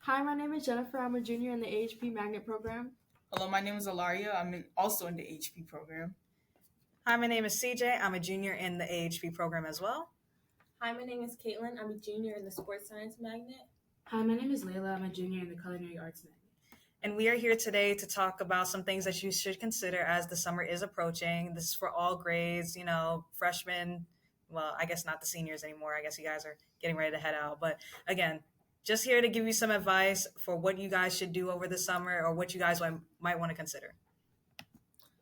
Hi, my name is Jennifer. I'm a junior in the AHP Magnet program. Hello, my name is Illaria. Also in the HP program. Hi, my name is CJ. I'm a junior in the AHP program as well. Hi, my name is Kaitlynn. I'm a junior in the Sports Science Magnet. Hi, my name is Laela. I'm a junior in the Culinary Arts Magnet. And we are here today to talk about some things that you should consider as the summer is approaching. This is for all grades, freshmen. Well, I guess not the seniors anymore. I guess you guys are getting ready to head out. But again, just here to give you some advice for what you guys should do over the summer or what you guys might want to consider.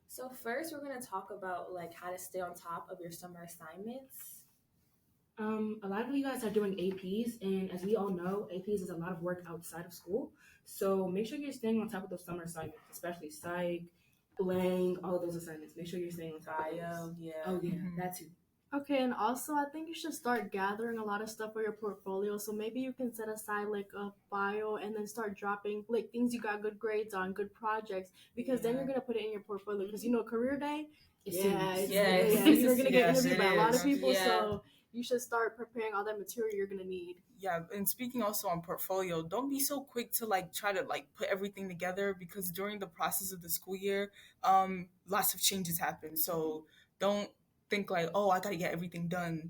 So first, we're going to talk about how to stay on top of your summer assignments. A lot of you guys are doing APs, and as we all know, APs is a lot of work outside of school. So make sure you're staying on top of those summer assignments, especially psych, blank, all of those assignments. Make sure you're staying on top of those. Yeah. Oh yeah, that too. Okay, and also I think you should start gathering a lot of stuff for your portfolio. So maybe you can set aside a bio and then start dropping things you got good grades on, good projects, because then you're gonna put it in your portfolio. Because career day, you're gonna get interviewed by a lot of people. Yeah. So you should start preparing all that material you're gonna need. Yeah, and speaking also on portfolio, don't be so quick to try to put everything together, because during the process of the school year, lots of changes happen. So don't think I gotta get everything done.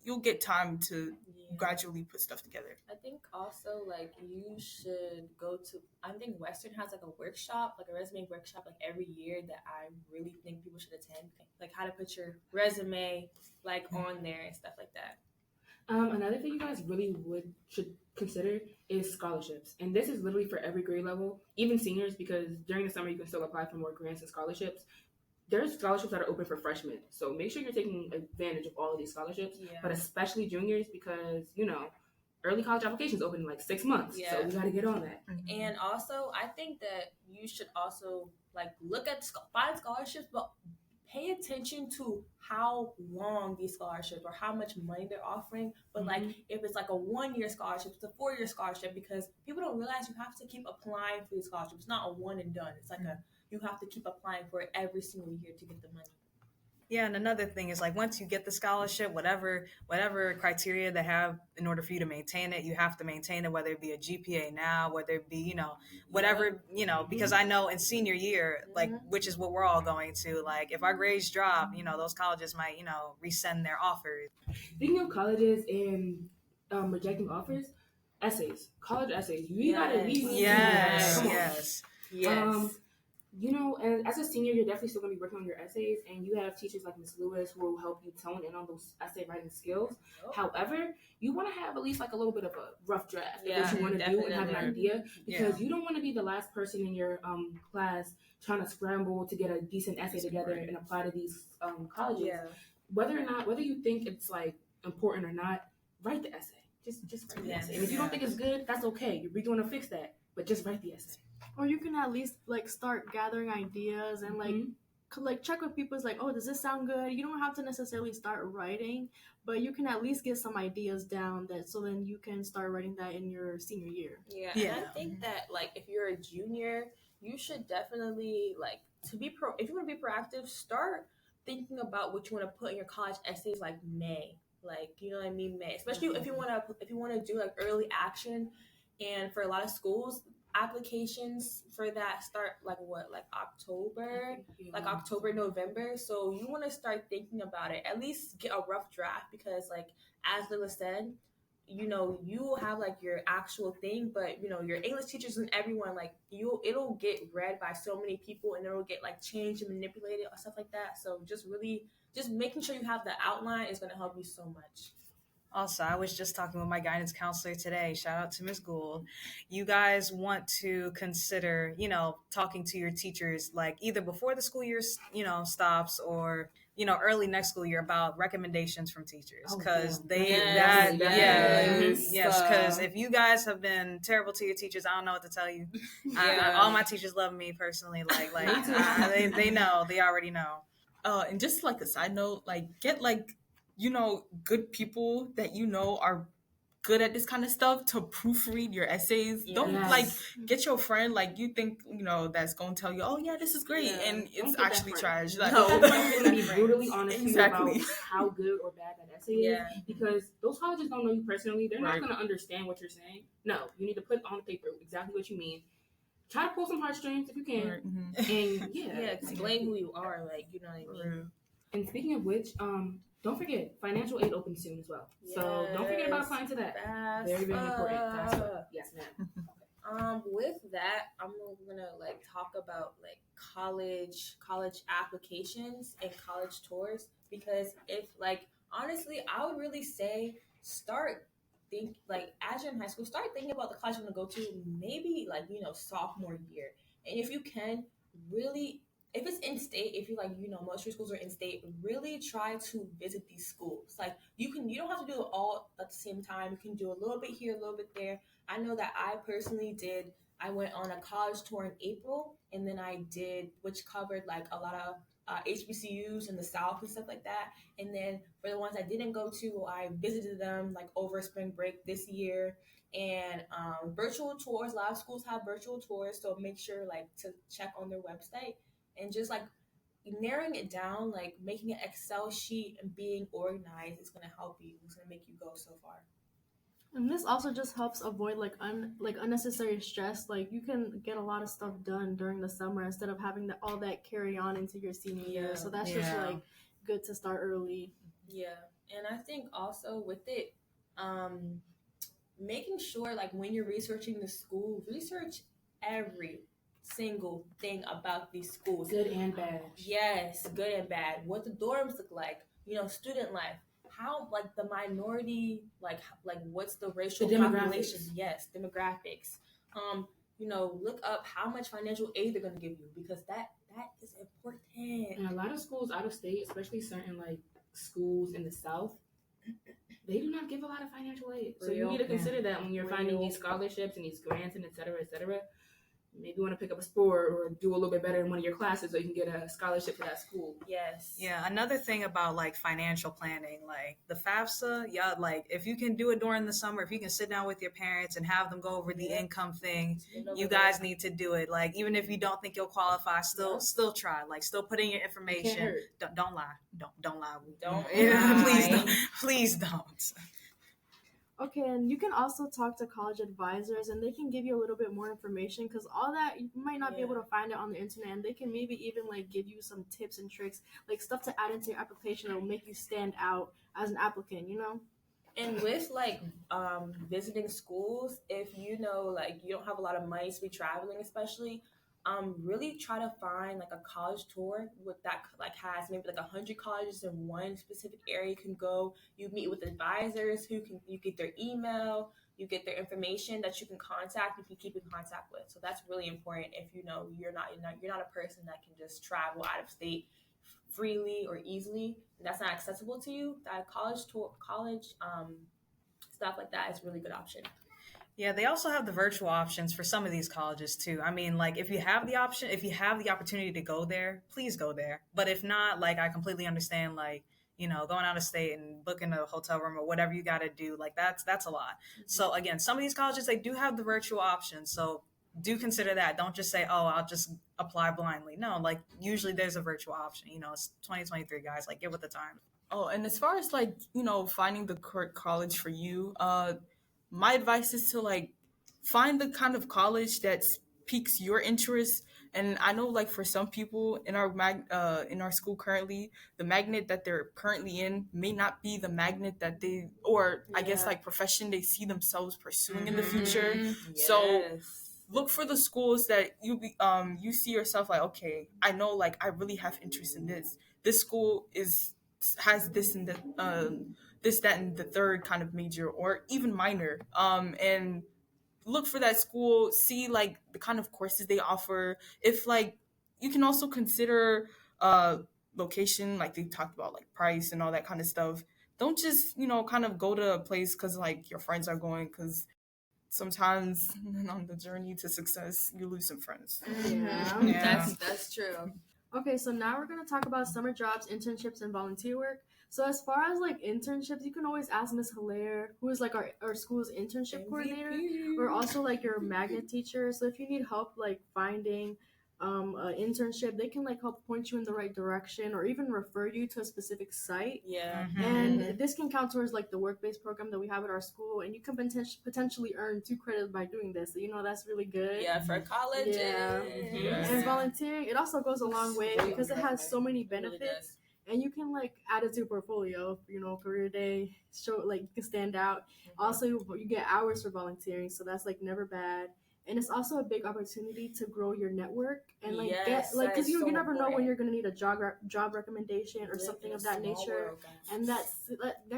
You'll get time to gradually put stuff together. I think also you should go to. I think Western has a workshop, a resume workshop, every year that I really think people should attend. How to put your resume on there and stuff like that. Another thing you guys really should consider is scholarships, and this is literally for every grade level, even seniors, because during the summer you can still apply for more grants and scholarships. There's scholarships that are open for freshmen, so make sure you're taking advantage of all of these scholarships, but especially juniors, because early college applications open in 6 months, so we got to get on that. And also, I think that you should also look at find scholarships, but pay attention to how long these scholarships or how much money they're offering. But if it's a 1-year scholarship, it's a 4-year scholarship, because people don't realize you have to keep applying for these scholarships. It's not a one and done. It's you have to keep applying for it every single year to get the money. Yeah, and another thing is once you get the scholarship, whatever criteria they have in order for you to maintain it, you have to maintain it, whether it be a GPA now, whether it be, whatever, because I know in senior year, which is what we're all going to, if our grades drop, those colleges might, resend their offers. Speaking of colleges and rejecting offers, college essays. You gotta Yes. And as a senior, you're definitely still going to be working on your essays, and you have teachers like Ms. Lewis who will help you tone in on those essay writing skills. However, you want to have at least a little bit of a rough draft of what you want to do and have an idea, because you don't want to be the last person in your class trying to scramble to get a decent essay together and apply to these colleges. Yeah. Whether you think it's important or not, write the essay. Just write the essay. And if you don't think it's good, that's okay. We're going to fix that, but just write the essay. Or you can at least start gathering ideas and check with people. It's oh, does this sound good? You don't have to necessarily start writing, but you can at least get some ideas down so then you can start writing that in your senior year. Yeah. And I think that if you're a junior, you should definitely if you want to be proactive, start thinking about what you want to put in your college essays May. You know what I mean? May. Especially if you want to do early action, and for a lot of schools, applications for that start October, October, November. So you want to start thinking about it, at least get a rough draft, because as Lila said, you have your actual thing, but your English teachers and everyone, it'll get read by so many people, and it'll get changed and manipulated or stuff like that. So just making sure you have the outline is going to help you so much. Also, I was just talking with my guidance counselor today. Shout out to Ms. Gould. You guys want to consider, talking to your teachers, either before the school year, stops, or, early next school year, about recommendations from teachers. Because because if you guys have been terrible to your teachers, I don't know what to tell you. All my teachers love me personally. They know, they already know. And just a side note, get good people that are good at this kind of stuff to proofread your essays. Don't Yes. like get your friend like you think that's going to tell you, oh yeah, this is great, and Don't it's get that actually friend. trash. Like, No, that friend is going to be brutally honest Exactly. to you about how good or bad that essay Yeah. is, because those colleges don't know you personally. They're Right. not going to understand what you're saying. No, you need to put on paper exactly what you mean. Try to pull some heartstrings if you can, Right. Mhm. and Yeah, explain who you are, like, you know what I mean? And speaking of which, don't forget, financial aid opens soon as well. So don't forget about applying to that. Very, very important. FAFSA. Yes, ma'am. With that, I'm gonna like talk about like college applications and college tours, because if like honestly, I would really say start as you're in high school, start thinking about the college you want to go to, maybe like sophomore year, and if you can really, if it's in state, if you like most of your schools are in state, really try to visit these schools. Like you don't have to do it all at the same time. You can do a little bit here, a little bit there. I know that I personally did. I went on a college tour in April, and then I did, which covered like a lot of HBCUs in the South and stuff like that. And then for the ones I didn't go to, I visited them like over spring break this year. And virtual tours, a lot of schools have virtual tours, so make sure like to check on their website, and just like narrowing it down, like making an Excel sheet and being organized is going to help you. It's going to make you go so far. And this also just helps avoid like unnecessary stress. Like you can get a lot of stuff done during the summer instead of having all that carry on into your senior year. So that's just like good to start early. Yeah, and I think also with it, making sure like when you're researching the school, research every single thing about these schools, good and bad. Yes, good and bad. What the dorms look like, student life. How like the minority, like what's the racial population? Yes, demographics. Look up how much financial aid they're going to give you, because that is important. And a lot of schools out of state, especially certain like schools in the South, they do not give a lot of financial aid. So you need to consider that when you're finding these scholarships and these grants and et cetera, et cetera. Maybe you want to pick up a sport or do a little bit better in one of your classes so you can get a scholarship to that school. Yes. Yeah, another thing about like financial planning, like the FAFSA, like if you can do it during the summer, if you can sit down with your parents and have them go over the income thing, you guys need to do it. Like even if you don't think you'll qualify, still try. Like still put in your information. Don't lie. Don't lie. Don't Please don't. Okay, and you can also talk to college advisors, and they can give you a little bit more information, because all that you might not be able to find it on the internet, and they can maybe even like give you some tips and tricks, like stuff to add into your application that will make you stand out as an applicant, And with like visiting schools, if like you don't have a lot of money to be traveling, especially, really try to find like a college tour with that like has maybe like 100 colleges in one specific area you can go. You meet with advisors you get their email, you get their information that you can contact, you can keep in contact with. So that's really important if you're not a person that can just travel out of state freely or easily, and that's not accessible to you. That college stuff like that is a really good option. Yeah, they also have the virtual options for some of these colleges too. I mean, like if you have the opportunity to go there, please go there. But if not, like I completely understand, like, going out of state and booking a hotel room or whatever you got to do, like that's a lot. Mm-hmm. So again, some of these colleges, they do have the virtual options. So do consider that. Don't just say, oh, I'll just apply blindly. No, like usually there's a virtual option. It's 2023, guys. Like get with the time. Oh, and as far as like, finding the correct college for you, my advice is to like find the kind of college that piques your interest. And I know like for some people in our school currently, the magnet that they're currently in may not be the magnet that they, or I guess like profession they see themselves pursuing in the future. Yes. So look for the schools that you see yourself like, okay, I know like I really have interest in this. This school has this and this, that, and the third kind of major or even minor. And look for that school, see like the kind of courses they offer. If like you can also consider location, like they talked about like price and all that kind of stuff. Don't just kind of go to a place because like your friends are going, because sometimes on the journey to success you lose some friends. Yeah. That's true. Okay, so now we're going to talk about summer jobs, internships, and volunteer work. So as far as like internships, you can always ask Miss Hilaire, who is like our school's internship coordinator, or also like your magnet teacher. So if you need help like finding an internship, they can like help point you in the right direction or even refer you to a specific site. Yeah. And this can count towards like the work-based program that we have at our school, and you can potentially earn 2 credits by doing this. So that's really good. Yeah, for college. Yeah. And volunteering, it also goes a long way because it has so many benefits. And you can like add it to your portfolio, career day, show like you can stand out. Also, you get hours for volunteering, so that's like never bad. And it's also a big opportunity to grow your network and like get like because you never know when you're gonna need a job recommendation or something of that nature. And that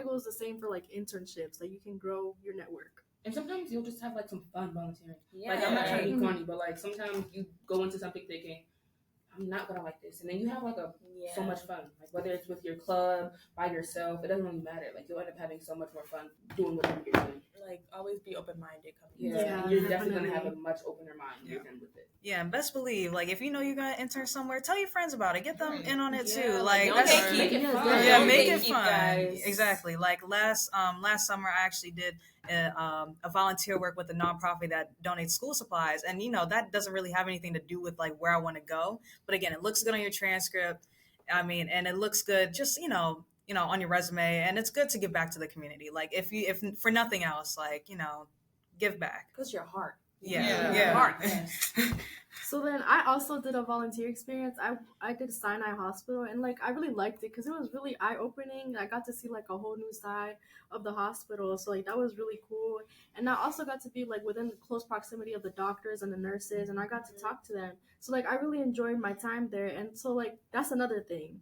goes the same for like internships. Like you can grow your network. And sometimes you'll just have like some fun volunteering. Like I'm not trying to be corny, but like sometimes you go into something thinking, I'm not gonna like this, and then you have like so much fun. Like whether it's with your club, by yourself, it doesn't really matter. Like you'll end up having so much more fun doing whatever you're doing. Like always be open-minded. You're definitely gonna have a much opener mind with it. Yeah, and best believe, like if you know you're gonna intern somewhere, tell your friends about it. Get them in on it too. Like don't that's make it fun. Yeah, make it fun. Guys. Exactly. Like last summer, I actually did a volunteer work with a nonprofit that donates school supplies, and that doesn't really have anything to do with like where I want to go. But again, it looks good on your transcript. I mean, and it looks good just on your resume, and it's good to give back to the community. Like if for nothing else, like give back. Because your heart. Yeah. Heart. So then I also did a volunteer experience. I did Sinai Hospital, and like I really liked it because it was really eye-opening. I got to see like a whole new side of the hospital, so like that was really cool. And I also got to be like within the close proximity of the doctors and the nurses, and I got to talk to them. So like I really enjoyed my time there. And so like that's another thing.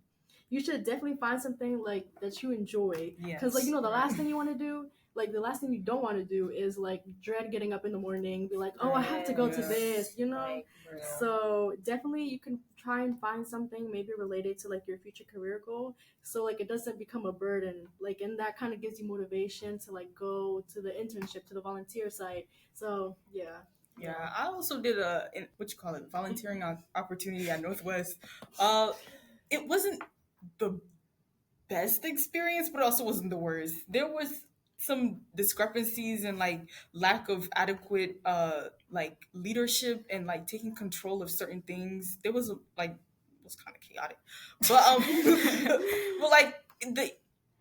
You should definitely find something like that you enjoy, because like the last thing you want to do, like the last thing you don't want to do is like dread getting up in the morning, be like, oh, I have to go to this, So definitely you can try and find something maybe related to like your future career goal, so like it doesn't become a burden, like, and that kind of gives you motivation to like go to the internship, to the volunteer site. So Yeah, I also did volunteering opportunity at Northwest. It wasn't the best experience, but also wasn't the worst. There was some discrepancies and like lack of adequate like leadership and like taking control of certain things. There was like it was kind of chaotic, but but like the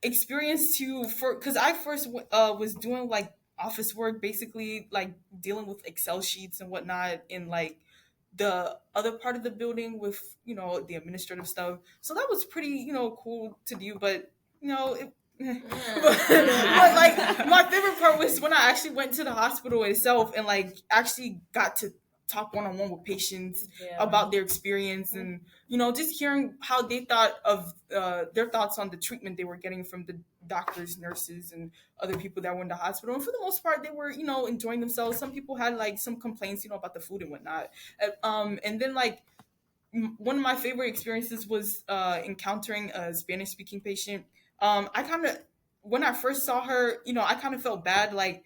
experience because I first was doing like office work, basically like dealing with Excel sheets and whatnot in like the other part of the building with the administrative stuff. So that was pretty cool to do, but but like my favorite part was when I actually went to the hospital itself and like actually got to talk one-on-one with patients about their experience, and just hearing how they thought of their thoughts on the treatment they were getting from the doctors, nurses, and other people that were in the hospital. And for the most part, they were enjoying themselves. Some people had like some complaints about the food and whatnot, and then like one of my favorite experiences was encountering a Spanish speaking patient. When I first saw her, I kind of felt bad. Like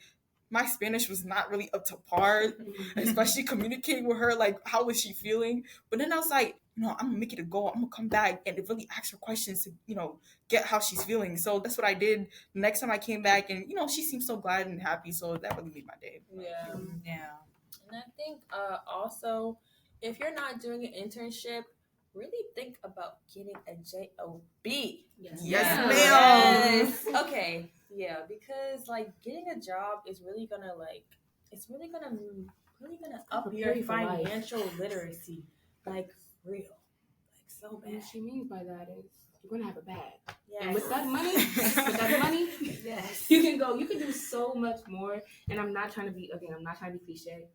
my Spanish was not really up to par, especially communicating with her. Like, how was she feeling? But then I was like, I'm gonna make it a goal. I'm gonna come back and really ask her questions to, get how she's feeling. So that's what I did. The next time I came back, and she seemed so glad and happy. So that really made my day. Yeah. And I think also, if you're not doing an internship, really think about getting a job. Yes, ma'am. Okay. Yeah, because like getting a job is really gonna up your financial literacy, like real, like so bad. What she means by that is you're gonna have a bag, yes. And with that money, yes, you can do so much more. And I'm not trying to be cliche,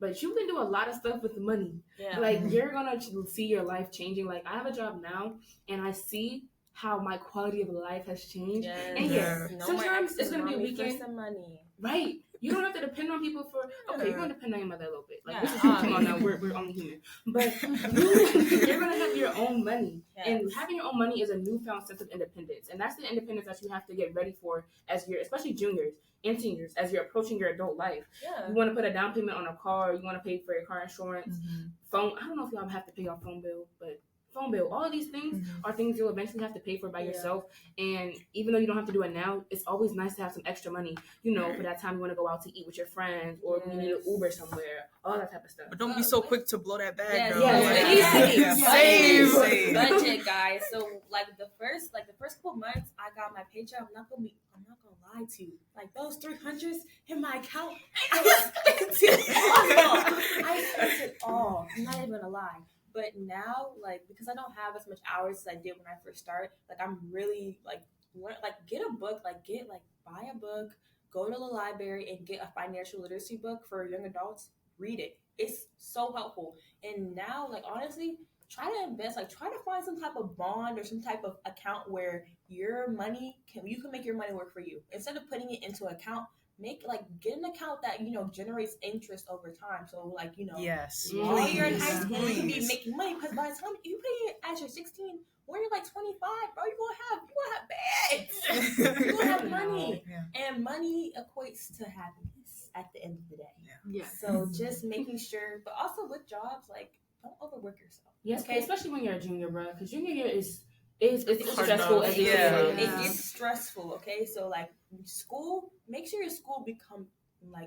but you can do a lot of stuff with the money. Yeah. Like you're gonna see your life changing. Like I have a job now, and I see how my quality of life has changed. Yes. And sometimes it's gonna be a weekend. For some money. Right. You don't have to depend on people for. Okay, you're gonna depend on your mother a little bit. Like this is come on now. We're only human, but you're gonna have your own money, and having your own money is a newfound sense of independence, and that's the independence that you have to get ready for as especially juniors and seniors, as you're approaching your adult life. Yeah. You want to put a down payment on a car. You want to pay for your car insurance, phone. I don't know if y'all have to pay your phone bill, but phone bill. All of these things are things you'll eventually have to pay for by yourself. And even though you don't have to do it now, it's always nice to have some extra money, for that time you want to go out to eat with your friends or you need an Uber somewhere, all that type of stuff. But don't be so quick to blow that bag, Yes, girl. yes. Save. Budget, guys. So like the first couple months I got my paycheck, I'm not gonna lie to you. Like those 300s in my account, I spent it all. I'm not even gonna lie. But now, like, because I don't have as much hours as I did when I first started, like I'm really get a book, buy a book, go to the library and get a financial literacy book for young adults. Read it. It's so helpful. And now, like honestly, try to invest, try to find some type of bond or some type of account where your money you can make your money work for you. Instead of putting it into an account, get an account that generates interest over time. So Yes, while you're in high please, school, you can be please. making money because by the time you pay it as you're 16, when you're like 25, bro, you gonna have bags. You gonna have money, and money equates to happiness at the end of the day. Yeah. So just making sure, but also with jobs, don't overwork yourself. Yes, okay? Especially when you're a junior, bro, because junior year is hard stressful enough. as it It is. gets stressful, okay? So school, make sure your school become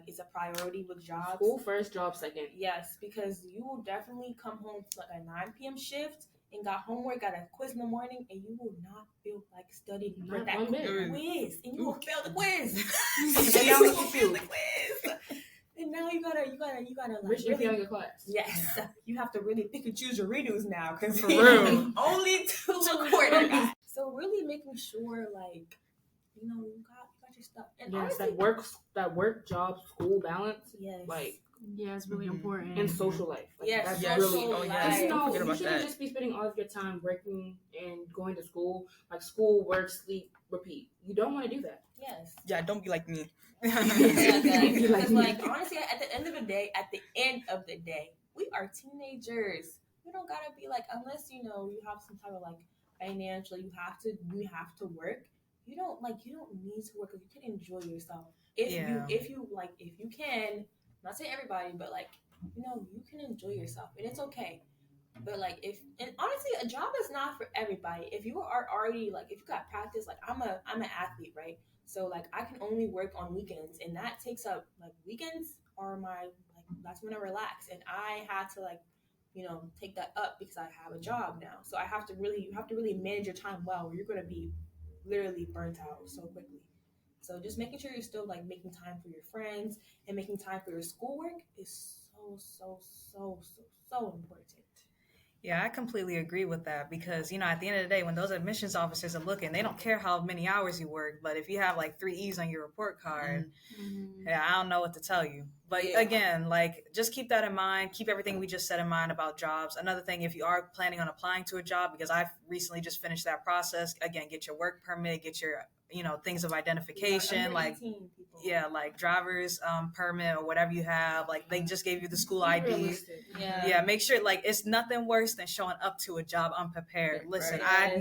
it's a priority with jobs. School first, job second. Yes, because you will definitely come home to a 9 p.m. shift and got homework, got a quiz in the morning, and you will not feel like studying for that quiz, and you will fail the quiz. You will fail the quiz. And now you gotta Which really failing your class. Yes, you have to really pick and choose your redos now because For real. only 2 a quarter. So really making sure you got your stuff. And yes, honestly, that work job school balance. Yes, Yeah, it's really important. And social life. Yes, that's really. social life. Because Don't forget you about shouldn't that. just be spending all of your time working and going to school. School, work, sleep, repeat. You don't want to do that. Yes. Yeah, don't be like me. Because honestly, at the end of the day, we are teenagers. We don't gotta be unless you have some type of financial. You have to work. You don't need to work. You can enjoy yourself. If you can. I'm not saying everybody, but you can enjoy yourself, and it's okay. But and honestly, a job is not for everybody. If you are already if you got practice, I'm an athlete, right? So I can only work on weekends, and that takes up weekends are my that's when I relax, and I had to take that up because I have a job now. So you have to really manage your time well, or you're gonna be literally burnt out so quickly. So just making sure you're still making time for your friends and making time for your schoolwork is so important. Yeah, I completely agree with that because, at the end of the day, when those admissions officers are looking, they don't care how many hours you work. But if you have 3 E's on your report card, yeah, I don't know what to tell you. But again, just keep that in mind. Keep everything we just said in mind about jobs. Another thing, if you are planning on applying to a job, because I've recently just finished that process, again, get your work permit, get your things of identification, driver's permit or whatever you have. They just gave you the school ID. Yeah, make sure it's nothing worse than showing up to a job unprepared. Listen, right. I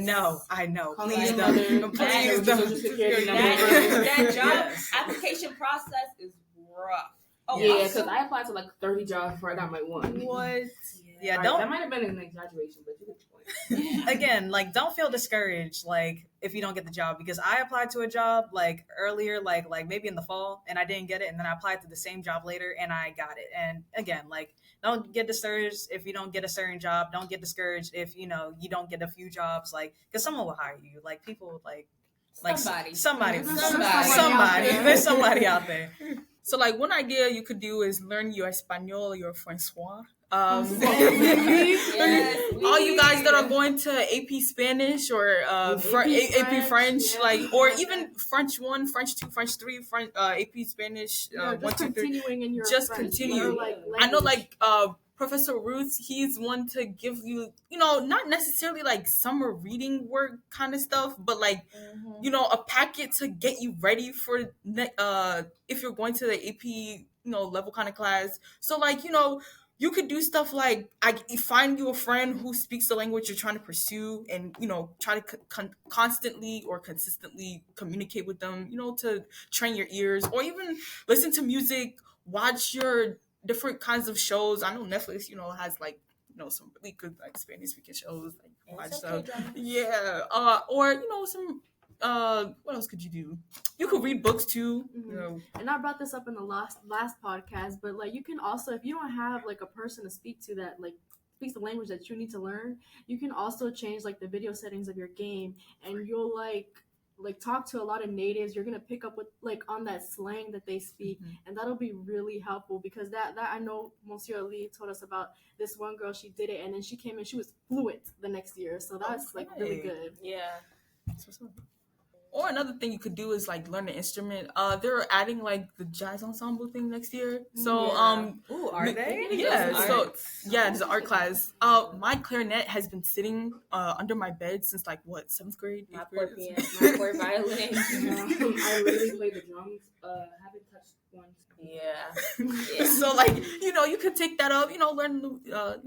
know. Call Please your don't. mother, Please your don't. social security number. That job application process is rough. Oh, yeah, because I applied to 30 jobs before I got my one. What? Yeah, that might have been an exaggeration, but you get the point. Again, don't feel discouraged if you don't get the job, because I applied to a job earlier, maybe in the fall, and I didn't get it, and then I applied to the same job later and I got it. And again, don't get discouraged if you don't get a certain job. Don't get discouraged if you don't get a few jobs, because someone will hire you. People somebody. There's somebody out there. So one idea you could do is learn your Espanol, your Francois. Yes, all you guys that are going to AP Spanish or AP French, or even French 1, French 2, French 3, AP Spanish 1, 2, 3. Continuing in your Just French, continue. I know Professor Ruth, he's one to give you, not necessarily summer reading work kind of stuff, but a packet to get you ready for if you're going to the AP level kind of class. So you could do stuff find you a friend who speaks the language you're trying to pursue, and try to constantly or consistently communicate with them, to train your ears, or even listen to music, watch your different kinds of shows. I know Netflix, has some really good like Spanish speaking shows, like And watch some stuff. K-dramas. Yeah. Or some what else could you do? You could read books too. And I brought this up in the last podcast, but like you can also, if you don't have like a person to speak to that like speaks the language that you need to learn, you can also change like the video settings of your game, and you'll like talk to a lot of natives. You're gonna pick up with like on that slang that they speak, and that'll be really helpful because that I know Monsieur Ali told us about this one girl. She did it, and then she came and she was fluent the next year. So that's like really good. Yeah. Or another thing you could do is like learn an instrument. They're adding like the jazz ensemble thing next year. So Ooh, are they? Yeah, so Arts. yeah, it's an art class. My clarinet has been sitting under my bed since like what, 7th grade? My 8th poor grade? piano, my poor violin. I literally play the drums. Haven't touched one. Yeah. So like, you could take that up, learn new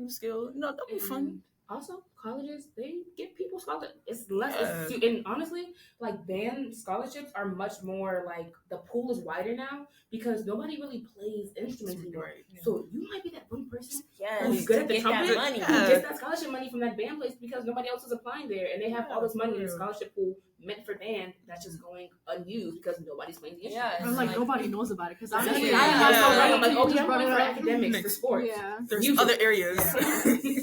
skill. That'll be fun. Also, colleges, they give people scholarships. It's less, Yeah. and honestly, like band scholarships are much more like the pool is wider now because nobody really plays instruments anymore. Right. So you might be that one person Yes. who's good at the Get that trumpet money. who gets that scholarship money from that band place because nobody else is applying there, and they have all this money in the scholarship pool meant for band that's just going unused because nobody's playing the instrument. Yeah. And like nobody knows about it because I Exactly. I'm like, oh, just yeah, I'm brought going it for up. academics, for sports. Yeah. There's Music. other areas.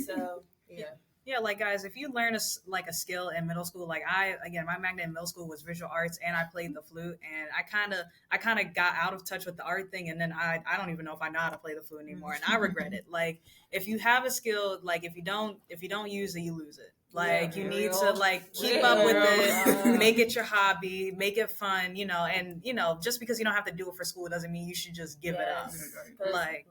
So Yeah, like guys, if you learn a skill in middle school, like my magnet in middle school was visual arts, and I played the flute, and I kind of got out of touch with the art thing, and then I don't even know if I know how to play the flute anymore, and I regret it. Like if you have a skill, like if you don't use it, you lose it. Like you need to like keep up with it, make it your hobby, make it fun, and just because you don't have to do it for school doesn't mean you should just give it up. Like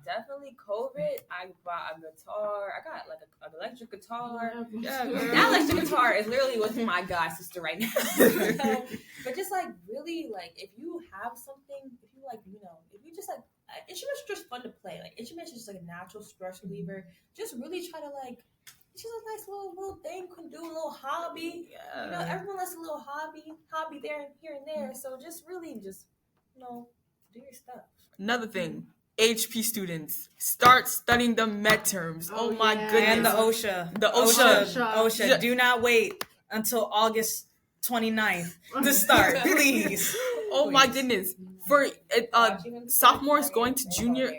definitely COVID. I bought a guitar. I got like an electric guitar. Yeah, That electric guitar is literally with my god sister right now. So, but just like really like if you have something, if you like if you just like instruments are just fun to play. Like instruments are just like a natural stress reliever. Just really try to like. It's just a nice little thing you can do, a little hobby. Yeah. Everyone likes a little hobby there and here and there. So just really just do your stuff. Another thing, HP students, start studying the midterms. Oh my goodness. And the OSHA. The OSHA. OSHA. Do not wait until August 29th to start, please. Oh my goodness. For sophomores going to junior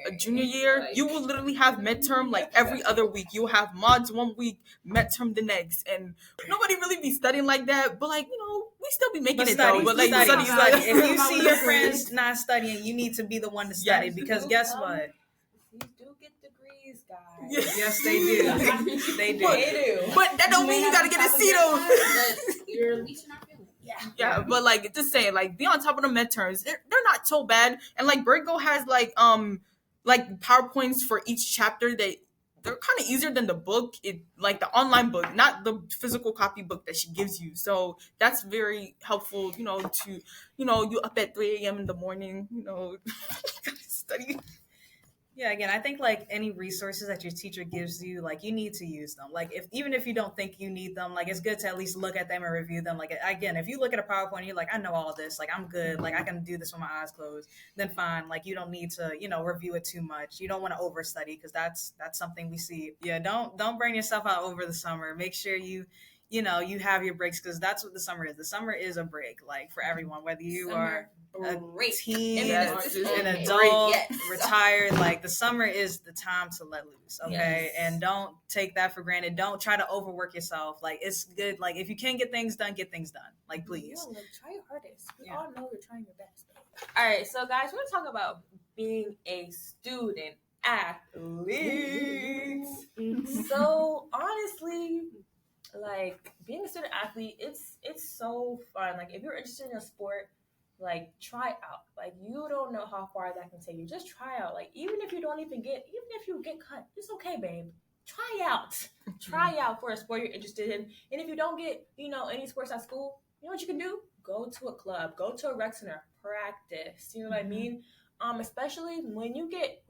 year, you will literally have midterm like every other week. You'll have mods one week, midterm the next, and nobody really be studying like that. But like we still be making it though. But like study. If you see your friends not studying, you need to be the one to study because guess what? These do get degrees, guys. Yes, they do. They do. But that don't mean you gotta get a C though. You're at least not feeling. Yeah, but like just saying, like be on top of the midterms. They're not so bad, and like Virgo has like PowerPoints for each chapter that they're kind of easier than the book. It like the online book, not the physical copy book that she gives you. So that's very helpful. To you up at 3 a.m. in the morning. Study. Yeah, again, I think like any resources that your teacher gives you, like you need to use them. Like even if you don't think you need them, like it's good to at least look at them and review them. Like again, if you look at a PowerPoint and you're like, I know all this, like I'm good, like I can do this with my eyes closed, then fine. Like you don't need to, review it too much. You don't want to overstudy because that's something we see. Yeah, don't burn yourself out over the summer. Make sure you have your breaks because that's what the summer is. The summer is a break, like for everyone, whether you are a teen, an adult, retired. Like the summer is the time to let loose, okay? Yes. And don't take that for granted. Don't try to overwork yourself. Like it's good. Like if you can get things done, get things done. Like please. Try your hardest. We all know you're trying your best. All right, so guys, we're gonna talk about being a student athlete. So honestly, like being a student athlete, it's so fun. Like if you're interested in a sport, like try out. Like you don't know how far that can take you. Just try out. Like even if you get cut, it's okay, babe. Try out. Try out for a sport you're interested in. And if you don't get, any sports at school, you know what you can do? Go to a club, go to a rec center, practice. You know what I mean? Especially when you get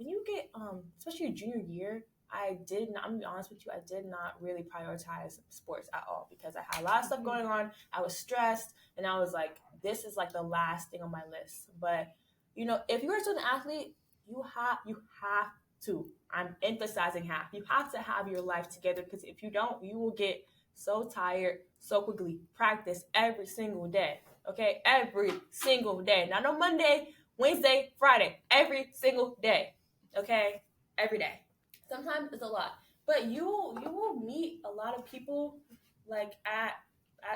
especially your junior year, I'm gonna be honest with you, I did not really prioritize sports at all because I had a lot of stuff going on. I was stressed and I was like, this is like the last thing on my list. But if you're a student athlete, you have to. I'm emphasizing have. You have to have your life together because if you don't, you will get so tired so quickly. Practice every single day. Okay? Every single day. Not on Monday, Wednesday, Friday. Every single day. Okay? Every day. Sometimes it's a lot. But you will meet a lot of people like at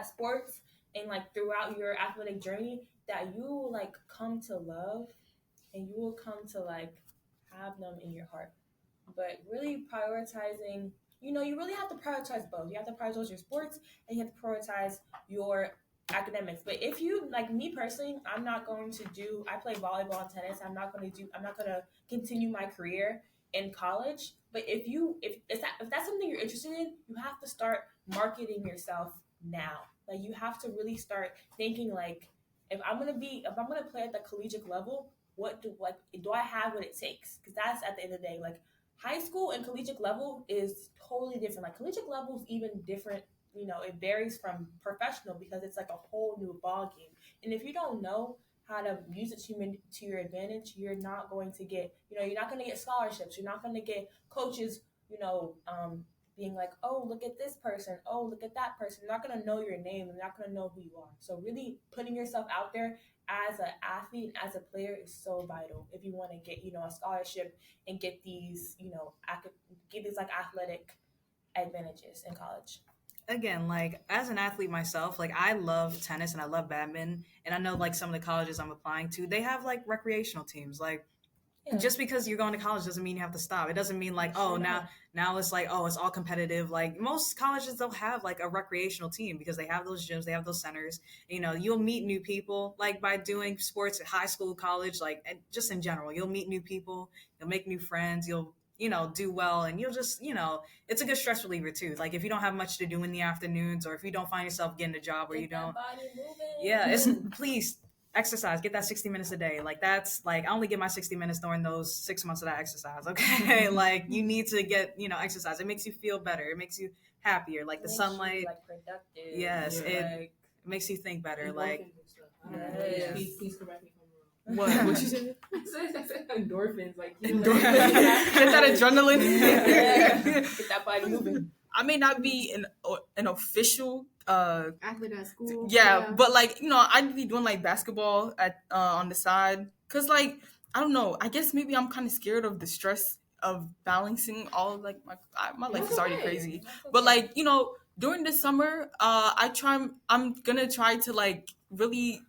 sports and like throughout your athletic journey that you will like come to love and you will come to like have them in your heart. But really prioritizing, you really have to prioritize both. You have to prioritize your sports and you have to prioritize your academics. But if you like me personally, I play volleyball and tennis. I'm not gonna continue my career in college. But if that's something you're interested in, you have to start marketing yourself now. Like you have to really start thinking like if I'm gonna play at the collegiate level, do I have what it takes? Because that's at the end of the day, like high school and collegiate level is totally different. Like collegiate level is even different. It varies from professional because it's like a whole new ball game. And if you don't know how to use it to your advantage, you're not going to get, you're not going to get scholarships. You're not going to get coaches, being like, oh, look at this person. Oh, look at that person. They're not going to know your name. They're not going to know who you are. So really putting yourself out there as an athlete, as a player is so vital if you want to get, a scholarship and get these, get these like athletic advantages in college. Again, like as an athlete myself, like I love tennis and I love badminton, and I know like some of the colleges I'm applying to, they have like recreational teams. Like just because you're going to college doesn't mean you have to stop. It doesn't mean like, oh, now it's like, oh, it's all competitive. Like most colleges, they'll have like a recreational team because they have those gyms, they have those centers. You'll meet new people like by doing sports at high school, college, like and just in general. You'll meet new people, you'll make new friends, you'll do well, and you'll just, it's a good stress reliever too. Like if you don't have much to do in the afternoons, or if you don't find yourself getting a job where you don't, it's please exercise, get that 60 minutes a day. Like that's like I only get my 60 minutes during those 6 months of that exercise. Okay. Like you need to get exercise. It makes you feel better, it makes you happier, like the sunlight, like productive. Yes, it makes you think better. Like Please correct me. What you said? I said endorphins, like Get that adrenaline. Get that body moving. I may not be an official athlete at school. Yeah, but like I'd be doing like basketball at on the side because like I don't know. I guess maybe I'm kind of scared of the stress of balancing all of, like my life is already crazy. But like during the summer, I'm gonna try to like really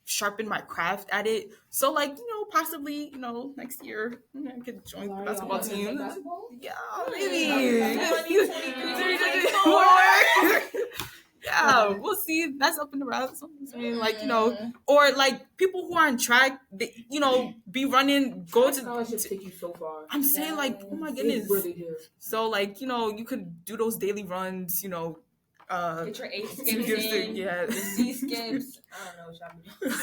sharpen my craft at it. So like possibly next year I could join the basketball team. Yeah, maybe. Yeah, we'll see. That's up in the routes. Like or like people who are on track, they, be running, go to. Scholarships take you so far. I'm saying like, oh my goodness. They really do. So like you could do those daily runs. Get your A skips in. Yeah. C skips. I don't know what y'all doing.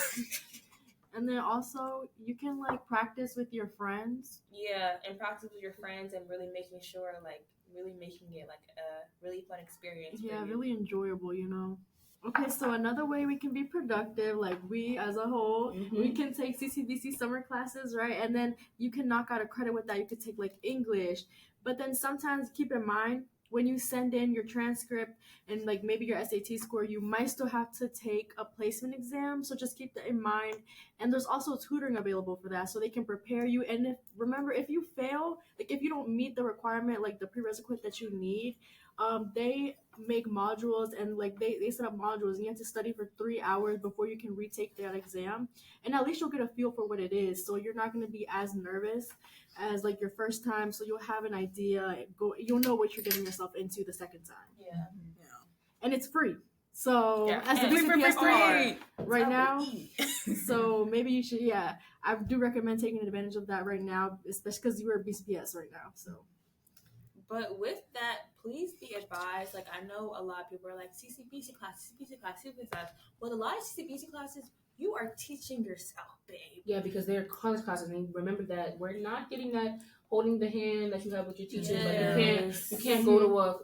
And then also you can like practice with your friends. Yeah, and practice with your friends and really making sure like really making it like a really fun experience. Yeah, really enjoyable, Okay, so another way we can be productive, like we as a whole, we can take CCBC summer classes, right? And then you can knock out a credit with that. You could take like English. But then sometimes keep in mind, when you send in your transcript and like maybe your SAT score, you might still have to take a placement exam. So just keep that in mind. And there's also tutoring available for that, so they can prepare you. And if you fail, like if you don't meet the requirement, like the prerequisite that you need, they make modules and like they set up modules and you have to study for 3 hours before you can retake that exam. And at least you'll get a feel for what it is. So you're not going to be as nervous as like your first time. So you'll have an idea. You'll know what you're getting yourself into the second time. Yeah. And it's free. So as the free right now, so maybe you should. Yeah, I do recommend taking advantage of that right now, especially because you are BCPS right now. So. But with that, please be advised. Like I know a lot of people are like CCBC class. With a lot of CCBC classes, you are teaching yourself, babe. Yeah, because they're college classes, and remember that we're not getting that holding the hand that you have with your teachers. Like you can't go to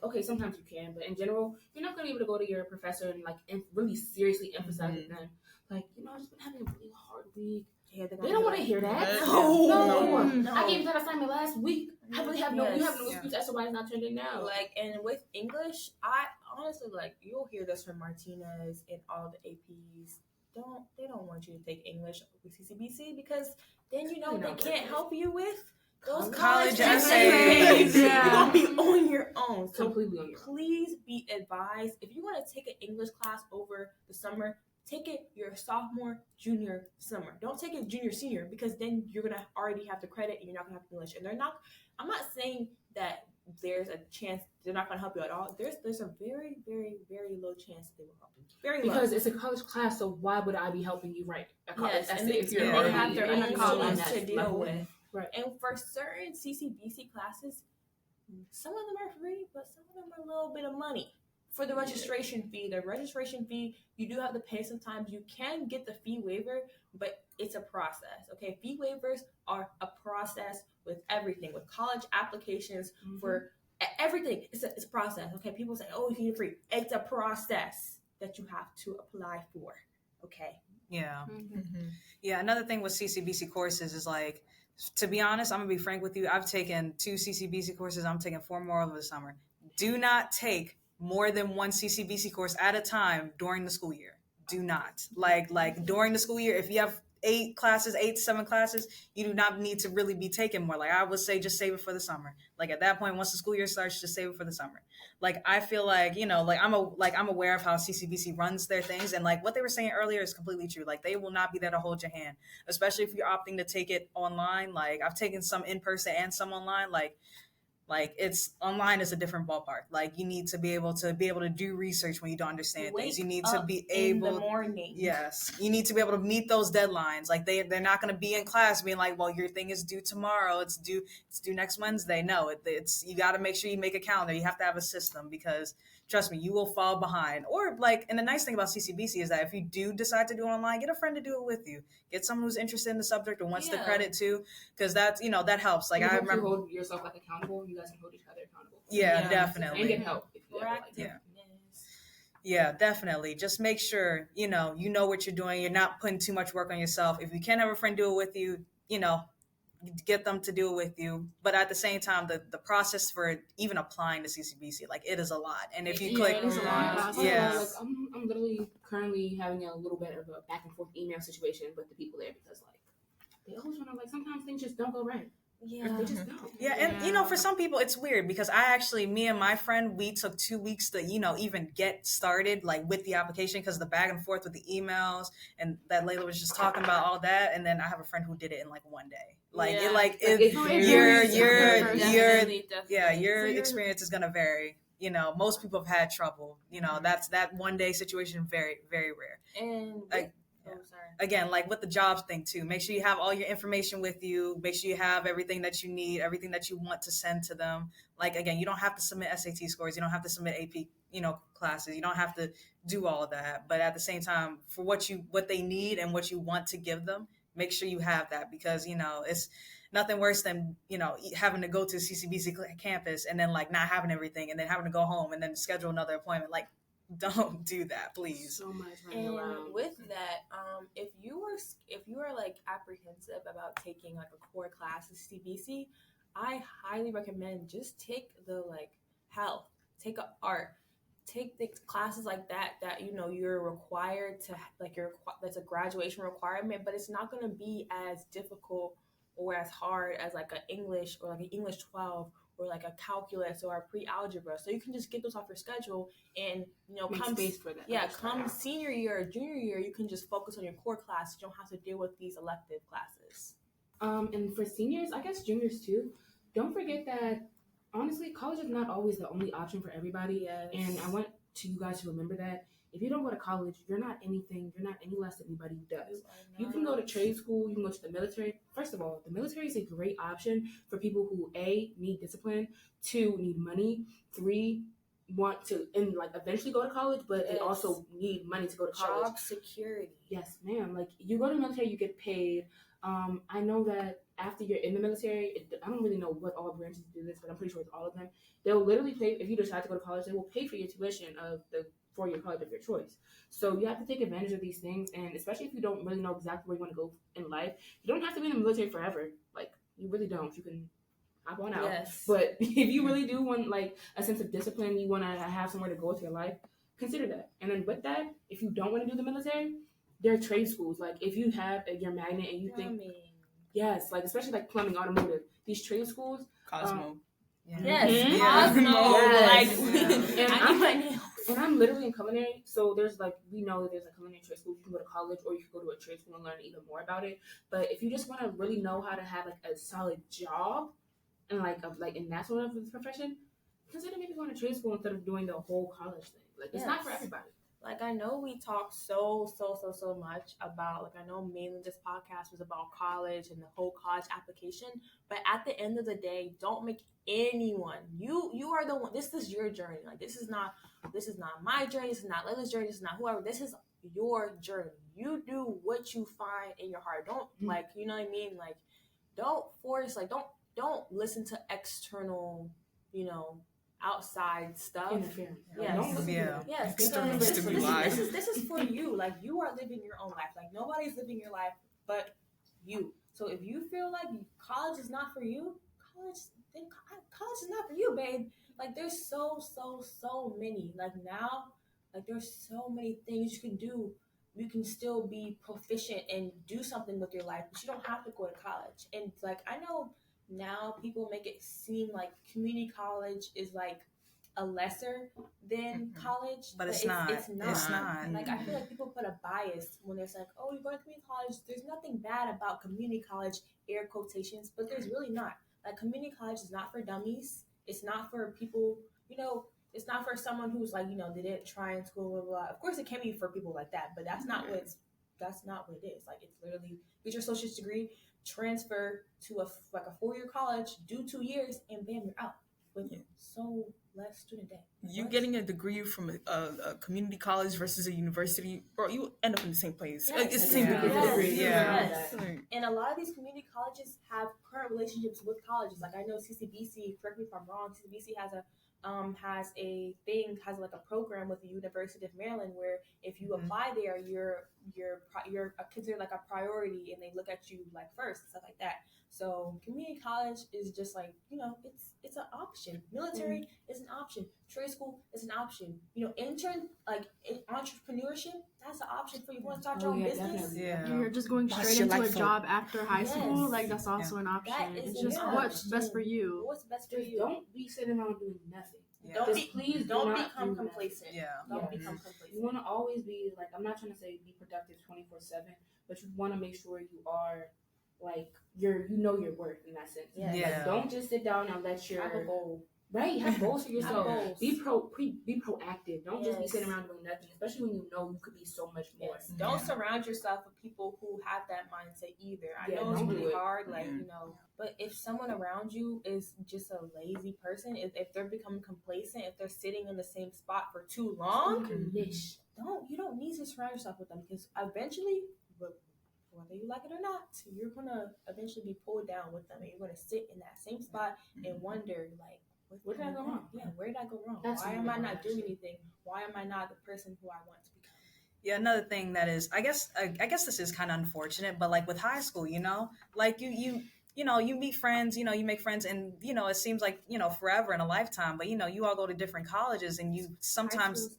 okay, sometimes you can, but in general, you're not gonna be able to go to your professor and like really seriously emphasize with them. Like, I've just been having a really hard week. Yeah, they're They gonna don't be want to like, hear that. No. No. I gave that assignment last week. I really have no. You have no Yes. excuse as to why it's not turned in now. Like, and with English, I honestly, like, you'll hear this from Martinez and all the APs. They don't want you to take English with CCBC because then you know Really they not worth can't it. help you with those College college essays. You're Yeah. gonna be on your own. So Completely on your own. please be advised, if you want to take an English class over the summer, take it your sophomore, junior summer. Don't take it junior, senior, because then you're gonna already have the credit and you're not gonna have English. And they're not. I'm not saying that there's a chance they're not gonna help you at all. There's a very, very, very low chance they will help you. Very low. Because it's a college class, so why would I be helping you write a college Yes, essay and they, if you're and already they have their in own a college on students that to deal level? with. Right. And for certain CCBC classes, some of them are free, but some of them are a little bit of money for the registration fee. The registration fee, you do have to pay sometimes. You can get the fee waiver, but it's a process. Okay, fee waivers are a process with everything, with college applications, for everything. It's a process. Okay, people say, "Oh, you can get free." It's a process that you have to apply for. Okay. Yeah. Mm-hmm. Yeah, another thing with CCBC courses is like, to be honest, I'm gonna be frank with you. I've taken 2 CCBC courses. I'm taking 4 more over the summer. Do not take more than one CCBC course at a time during the school year. Do not like during the school year. If you have 8 to 7 classes, you do not need to really be taking more. Like I would say, just save it for the summer. Like at that point, once the school year starts, just save it for the summer. Like I feel like, like I'm aware of how CCBC runs their things, and like what they were saying earlier is completely true. Like they will not be there to hold your hand, especially if you're opting to take it online. Like I've taken some in person and some online. Like it's online is a different ballpark. Like you need to be able to do research when you don't understand things. You need to be able in the morning. Yes, you need to be able to meet those deadlines. Like they're not going to be in class being like, well, your thing is due tomorrow. It's due next Wednesday. No, it's you got to make sure you make a calendar. You have to have a system because trust me, you will fall behind. Or like, and the nice thing about CCBC is that if you do decide to do it online, get a friend to do it with you. Get someone who's interested in the subject and wants the credit too, because that's that helps. Like And I if you remember. hold yourself like accountable. You guys can hold each other accountable. Yeah, Yeah. definitely. And get help if you ever like Proactive. that. Yeah, definitely. Just make sure, you know what you're doing. You're not putting too much work on yourself. If you can't have a friend do it with you, get them to do it with you. But at the same time, the process for even applying to CCBC, like it is a lot. And if you click, it is a lot. Yeah. Like, I'm literally currently having a little bit of a back and forth email situation with the people there because like they always want to like sometimes things just don't go right. Yeah. They just don't. Yeah, and for some people it's weird because me and my friend, we took 2 weeks to even get started like with the application because the back and forth with the emails and that Laela was just talking about all that, and then I have a friend who did it in like one day. Like your experience is gonna vary. Most people have had trouble. That's that one day situation, very very rare. And sorry. Again, like with the jobs thing too, make sure you have all your information with you. Make sure you have everything that you need, everything that you want to send to them. Like again, you don't have to submit SAT scores, you don't have to submit AP, classes, you don't have to do all of that. But at the same time, for what they need and what you want to give them, make sure you have that because it's nothing worse than having to go to CCBC campus and then like not having everything and then having to go home and then schedule another appointment. Like, don't do that, please. So much running And around. with that, if you are like apprehensive about taking like a core class at CBC, I highly recommend just take the like health, take a art, take the classes like that you're required to like that's a graduation requirement, but it's not going to be as difficult or as hard as like an English or like an English 12 or like a calculus or a pre-algebra. So you can just get those off your schedule and Make come space for that. yeah, come senior year or junior year, you can just focus on your core class. You don't have to deal with these elective classes. And for seniors, I guess juniors too, don't forget that honestly, college is not always the only option for everybody. Yes. And I want you guys to remember that if you don't go to college, you're not anything. You're not any less than anybody who does. You can go to trade school. You can go to the military. First of all, the military is a great option for people who A, need discipline, 2, need money, 3, want to and like eventually go to college, but they also need money to go to college. Job security. Yes, ma'am. Like you go to the military, you get paid. I know that after you're in the military, I don't really know what all branches do this, but I'm pretty sure it's all of them. They'll literally pay if you decide to go to college. They will pay for your tuition of the for your college of your choice. So you have to take advantage of these things, and especially if you don't really know exactly where you want to go in life, you don't have to be in the military forever. Like, you really don't. You can hop on out. Yes. But if you really do want like a sense of discipline, you want to have somewhere to go with your life, consider that. And then with that, if you don't want to do the military, there are trade schools. Like if you have your magnet and you think, yes, like especially like plumbing, automotive, these trade schools. Cosmo. Yes, Mhm. Cosmo. Yes. Like, I need my nails. And I'm literally in culinary, so there's like, we know that there's a culinary trade school. You can go to college or you can go to a trade school and learn even more about it. But if you just want to really know how to have like a solid job and like in that sort of profession, consider maybe going to trade school instead of doing the whole college thing. Like it's not for everybody. Like I know we talk so much about, like I know mainly this podcast was about college and the whole college application, but at the end of the day, don't make anyone, you are the one, this is your journey. Like this is not my journey, this is not Leila's journey, this is not whoever, this is your journey. You do what you find in your heart. Don't like, you know what I mean? Like don't force, like don't listen to external, outside stuff. Interference. Yes. External Because stimuli. this is for you. Like you are living your own life. Like nobody's living your life but you. So if you feel like college is not for you, college is not for you, babe. Like there's so many. Like now, like there's so many things you can do. You can still be proficient and do something with your life, but you don't have to go to college. And like I know now people make it seem like community college is like a lesser than college, but it's not. It's not. It's not. Like I feel like people put a bias when they're like, "Oh, you're going to community college." There's nothing bad about community college, air quotations, but there's really not. Like community college is not for dummies. It's not for people. It's not for someone who's like, they didn't try in school, blah, blah, blah. Of course, it can be for people like that, but that's not what it is. Like it's literally get your associate's degree, transfer to a 4-year college, do 2 years, and bam, you're out with so less student debt. You getting a degree from a community college versus a university, bro, you end up in the same place. Yes. It's the same degree. Yes. And a lot of these community colleges have current relationships with colleges. Like I know CCBC, correct me if I'm wrong, CCBC has like a program with the University of Maryland where if you apply there, you're considered like a priority and they look at you like first and stuff like that. So community college is just like, it's an option. Military is an option. Trade school is an option. Intern, like entrepreneurship, that's an option for you. Want to start your own business? Definitely. Yeah. You're just going straight into a job after high school. Yes. Like that's also an option. It's just yeah. what's best for you. What's best for Just you? don't be sitting around doing nothing. Yeah. Please Don't not become do that. complacent. Yeah. Don't Yes. become complacent. You want to always be like, I'm not trying to say be productive 24/7, but you want to make sure you are like you know your worth in that sense. Yeah. Like, don't just sit down and let your Have a goal. right have goals for yourself. goals. Be proactive. Don't just be Yes. sitting around doing nothing, especially when you know you could be so much more. Yes. Don't surround yourself with people who have that mindset either. I Yeah, know it's don't do really it. hard, but if someone around you is just a lazy person, if they're becoming complacent, if they're sitting in the same spot for too long, you don't need to surround yourself with them because eventually, whether you like it or not, you're gonna eventually be pulled down with them, and you're gonna sit in that same spot and wonder like, Where did I go wrong? Yeah, where did I go wrong? That's Why am really I not hard, doing actually. anything? Why am I not the person who I want to become? Yeah, another thing that is, I guess this is kind of unfortunate, but like with high school, like you meet friends, you make friends, and it seems like forever in a lifetime, but you all go to different colleges, and you sometimes.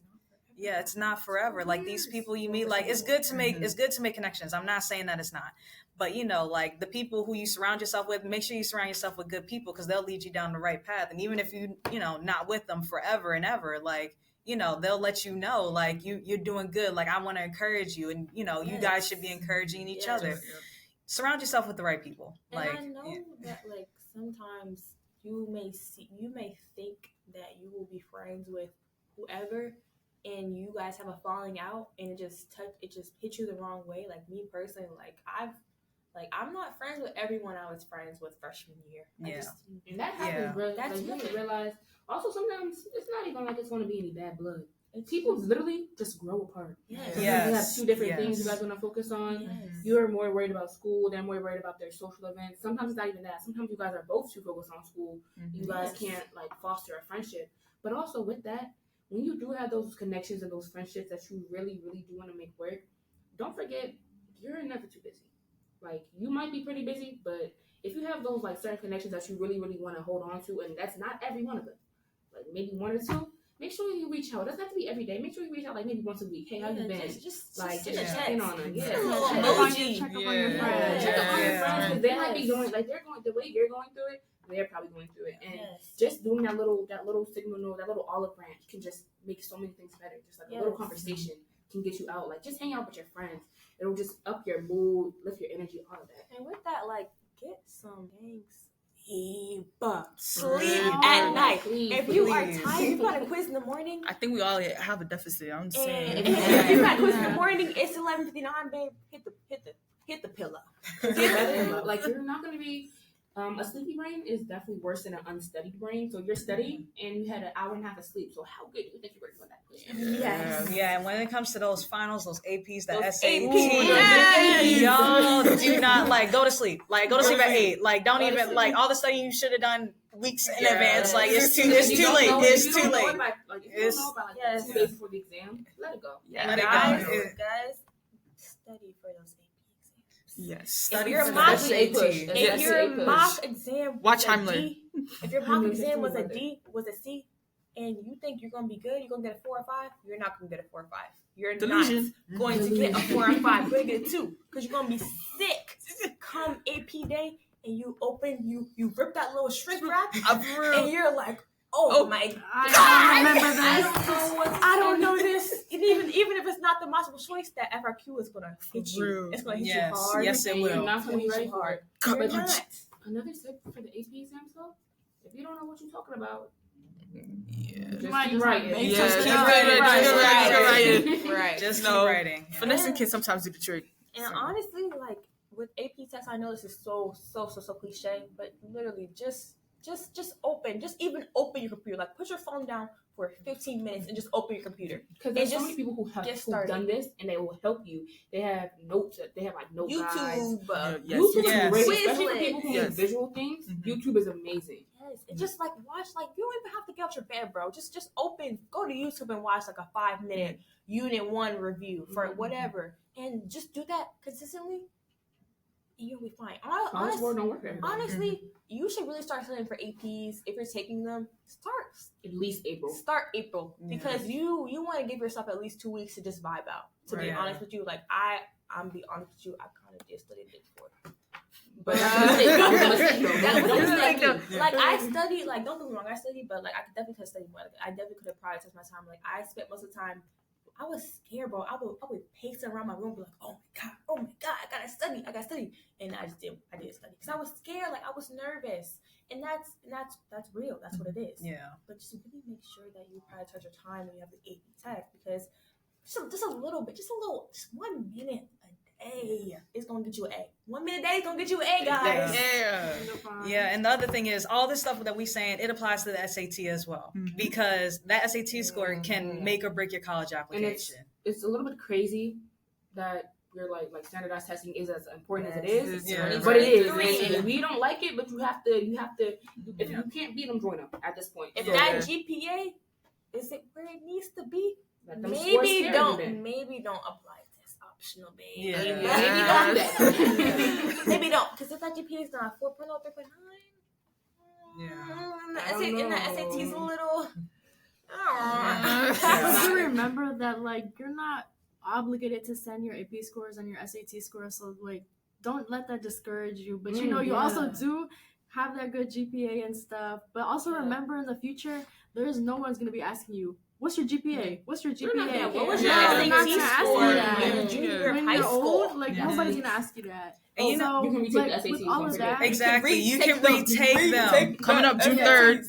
Yeah, it's not forever. Like these people you meet, like it's good to make connections. I'm not saying that it's not, but like the people who you surround yourself with, make sure you surround yourself with good people because they'll lead you down the right path. And even if you not with them forever and ever, like they'll let you know like you're doing good. Like I want to encourage you, and you guys should be encouraging each other. Surround yourself with the right people. And like I know that like sometimes you may think that you will be friends with whoever, and you guys have a falling out, and it just hit you the wrong way. Like me personally, I'm not friends with everyone I was friends with freshman year. And that happens, bro. That's like, you it. have to realize. Also, sometimes it's not even like it's going to be any bad blood. People literally just grow apart. Yes. You have two different things you guys want to focus on. Yes. You're more worried about school. They're more worried about their social events. Sometimes it's not even that. Sometimes you guys are both too focused on school. You guys can't like foster a friendship. But also with that, when you do have those connections and those friendships that you really, really do want to make work, don't forget you're never too busy. Like, you might be pretty busy, but if you have those like certain connections that you really, really want to hold on to, and that's not every one of them, like maybe one or two, make sure you reach out. It doesn't have to be every day. Make sure you reach out like maybe once a week. Hey, how you been? Just check in on them. Check up on your friends. Check up on your friends, because they might be going like they're going the way you're going through it. They're probably going through it, and just doing that little signal note, that little olive branch can just make so many things better. Just like a little conversation can get you out. Like, just hang out with your friends. It'll just up your mood, lift your energy, all of that. And with that, like, get some sleep. Sleep at night. If you are tired, you got a quiz in the morning. I think we all have a deficit. I'm just saying. If you got a quiz in the morning, it's 11:59, babe. Hit the pillow. Like, you're not gonna be. A sleepy brain is definitely worse than an unstudied brain. So you're studying and you had an hour and a half of sleep. So how good do you think you were doing that quiz? Yeah. And when it comes to those finals, those APs, the those SATs, y'all do not like go to sleep. Like, go to sleep at 8. Like, don't even like all the studying you should have done weeks in advance. Like, it's too late. It's too late. If you don't know about 2 days before the exam, let it go. Let it Guys, study for those APs. Yes, study for the SAT. If your mock exam watch Heimler. If your mock exam was a D, was a C, and you think you're gonna be good, you're gonna get a 4 or 5. You're not gonna get a 4 or 5. You're Delusion. not going to get a 4 or 5. You're gonna get a 2 because you're gonna be sick. Come AP day, and you rip that little shrink wrap, and you're like, oh my God! I remember this. I don't know this. And even if it's not the multiple choice, that FRQ is gonna hit you. It's gonna hit you hard. Yes, it will. You're not gonna be ready for it. You're not. Another tip for the AP exams, though, if you don't know what you're talking about, just keep writing. writing. Right. Just keep writing. Finessing can sometimes do the trick. And honestly, like with AP tests, I know this is so cliche, but literally just open your computer. Like, put your phone down for 15 minutes and just open your computer. Because there's so many people who've done this, and they will help you. They have notes. They have like note guides. YouTube is great, especially for people who do visual things. YouTube is amazing. Yes, and just like watch. Like, you don't even have to get out your bed, bro. Just open. Go to YouTube and watch like a 5-minute Unit 1 review for whatever, and just do that consistently. You'll be fine. Honestly, you should really start studying for APs. If you're taking them, start at least April. Start April because you want to give yourself at least 2 weeks to just vibe out. To be honest with you, like I'm be honest with you, I kind of did study this for. But like I studied, like don't get me wrong, I studied, but like I could definitely study more. Like, I definitely could have prioritized my time. Like I spent most of the time. I was scared, bro. I would pace around my room, be like, oh my god, I gotta study, and I just didn't study because I was scared, like I was nervous, and that's real. That's what it is. Yeah. But just really make sure that you prioritize your time when you have the AP test, because just a little bit, just 1 minute a day is gonna get you an A. 1 minute a day is gonna get you an A, guys. Yeah, and the other thing is, all this stuff that we saying, it applies to the SAT as well, because that SAT score can make or break your college application. And it's a little bit crazy that we're like standardized testing is as important as it is, but it is. And we don't like it, but you have to. If you can't beat them, join them at this point. If that GPA is it where it needs to be, maybe don't apply. Optional, babe. Maybe don't. Maybe don't, because if that GPA is not 4.0, 3.9, and the SAT's a little. But you remember that, like, you're not obligated to send your AP scores and your SAT scores, so like, don't let that discourage you. But you also do have that good GPA and stuff. But also remember, in the future, there's no one's gonna be asking you, what's your GPA? What's your GPA? What was your SAT score when you're old? Like, nobody's gonna ask you that. And you can retake the SATs. With all of that, exactly. You can retake them. Coming up June 3rd.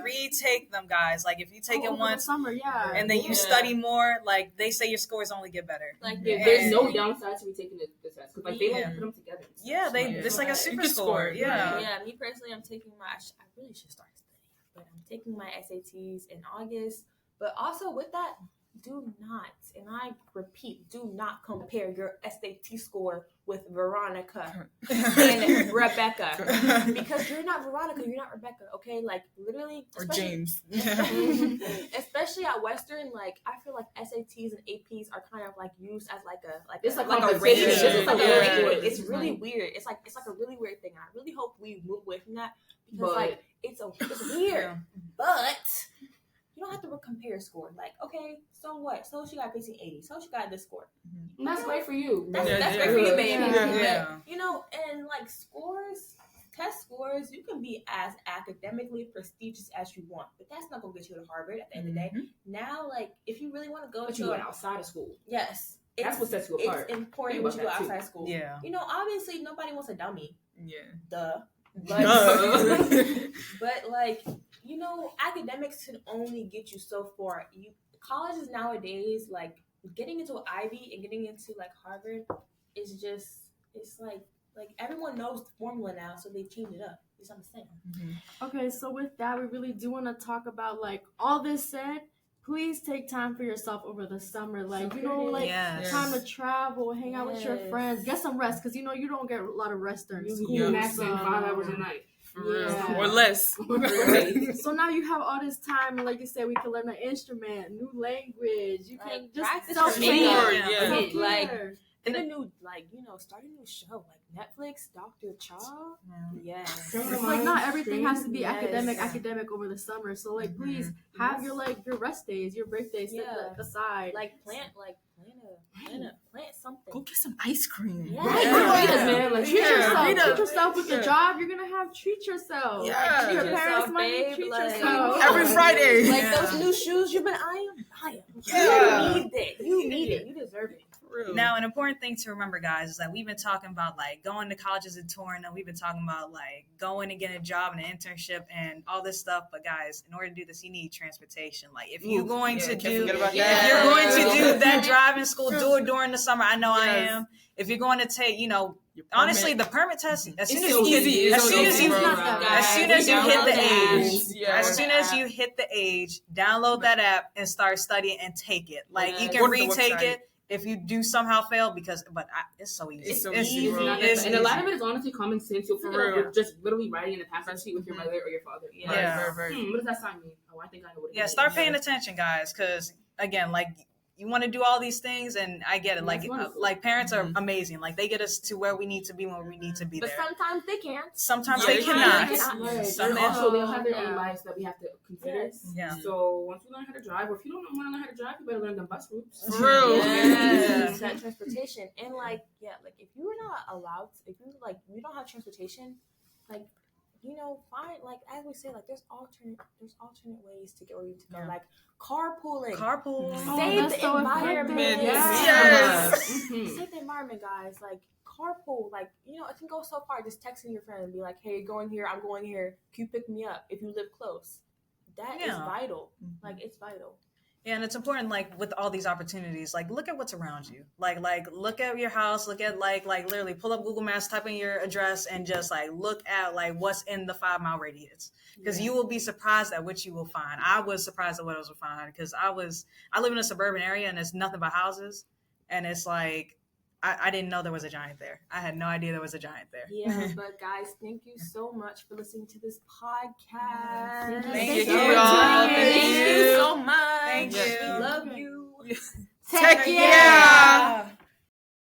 Retake them, guys. Like, if you take it once, summer, and then you study more, like, they say your scores only get better. Like, there's no downside to retaking the test, because like they like put them together. It's like a super score. Yeah. Me personally, I'm taking I really should start studying, but I'm taking my SATs in August. But also with that, do not, and I repeat, do not compare your SAT score with Veronica and Rebecca, because you're not Veronica, you're not Rebecca, okay? Like literally, Or James. especially at Western, like I feel like SATs and APs are kind of like used as It's like a competition. rating. It's It's like a Yeah. rating. It's really weird. It's like a really weird thing. I really hope we move away from that, because like it's weird, but you don't have to compare score. Like, okay, so what? So she got basically 80. So she got this score. And that's great for you. That's Yeah, great for you, baby. Yeah. But, you know, and like scores, test scores, you can be as academically prestigious as you want, but that's not gonna get you to Harvard at the end of the day. Now, like, if you really want to go But to you went outside of school. yes, That's what sets you apart. It's important Think when you about go that, too. outside school. Yeah. You know, obviously nobody wants a dummy. Yeah. Duh. Duh. But like, you know, academics can only get you so far. Colleges nowadays, like getting into Ivy and getting into like Harvard is just, it's like everyone knows the formula now, so they change it up. You know what I'm saying? Okay, so with that, we really do want to talk about like all this said. Please take time for yourself over the summer, like you know, like Yes. time to travel, hang out with your Yes. friends, get some rest, because you know you don't get a lot of rest during You school. Yeah. maximum so- 5 hours a night. For real. Yeah. Or less. So now you have all this time, and like you said, we can learn an instrument, new language. You can Like, just practice self your makeup. Sure, Yeah. yeah. Like, get a new, like, you know, start a new show, like Netflix, Dr. Cha. Yes. Criminal It's like not Minds, everything has to be Yes. academic over the summer. So like, please have your like your rest days, your break days set Yeah. aside. Like plant something. Go get some ice cream. Yeah. Right? Yeah. Read us, man. Like, treat Yeah, yourself. read Treat up. yourself with the Yeah. job you're gonna have. Treat yourself. Yeah. Treat your Treat parents' yourself, money. babe. Treat Like, yourself. Every Friday. Like Yeah. those new shoes you've been eyeing, buy them. Yeah. You need it. You need it. You deserve it. For real. Now, an important thing to remember, guys, is that we've been talking about like going to colleges and touring, and we've been talking about like going and getting a job and an internship and all this stuff. But guys, in order to do this, you need transportation. Like if you're going Yeah, to can't do, forget about if that. you're going to do that driving school, do it during the summer. I know I Yes. am. If you're going to take, you know, Your honestly, permit. the permit test, as soon as so you, easy. It's as so soon as easy, you, bro. as soon as you hit the age, Yeah. as soon as you hit the age, download that app and start studying and take it. Like you Yes. can Go to the retake website. it if you do somehow fail it's so easy. It's so It's easy, bro. It's And a lot easy. of it is honestly common sense. You'll figure For it real. out just literally writing in the passenger seat with your Mhm. mother or your father. Yeah. Right. What does that sign mean? Oh, I think I know what it Yeah, means. start paying attention, guys, because again, like you want to do all these things, and I get it. Like, That's wonderful. like parents are Mhm. amazing. Like they get us to where we need to be when we need to be But there. sometimes they can't. Sometimes Yeah, they they cannot. cannot. Right. Some And also, they'll have their Yeah. own lives that we have to consider. Yes. Yeah. So once you learn how to drive, or if you don't want to learn how to drive, you better learn the bus routes. For real. Yeah. That transportation, and like, yeah, like if you were not allowed, if you like, you don't have transportation, like, you know, find, like, as we say, like, there's alternate ways to get where you need to go, Yeah. like carpooling. Carpool. Oh, Save that's the so environment. effective. Yes. Mhm. Save the environment, guys. Like carpool, like, you know, it can go so far. Just texting your friend and be like, "Hey, you're going here. I'm going here. Can you pick me up if you live close?" That is Yeah. vital. Mhm. Like, it's vital. Yeah, and it's important, like with all these opportunities, like look at what's around you. Like look at your house, look at like literally pull up Google Maps, type in your address, and just like look at like what's in the 5 mile radius. Because you will be surprised at what you will find. I was surprised at what I was finding because I live in a suburban area and it's nothing but houses, and it's like I didn't know there was a giant there. I had no idea there was a giant there. Yeah, but guys, thank you so much for listening to this podcast. Thank you, for y'all. tuning in. Thank Thank you. you so much. Thank We you. love you. Heck yeah.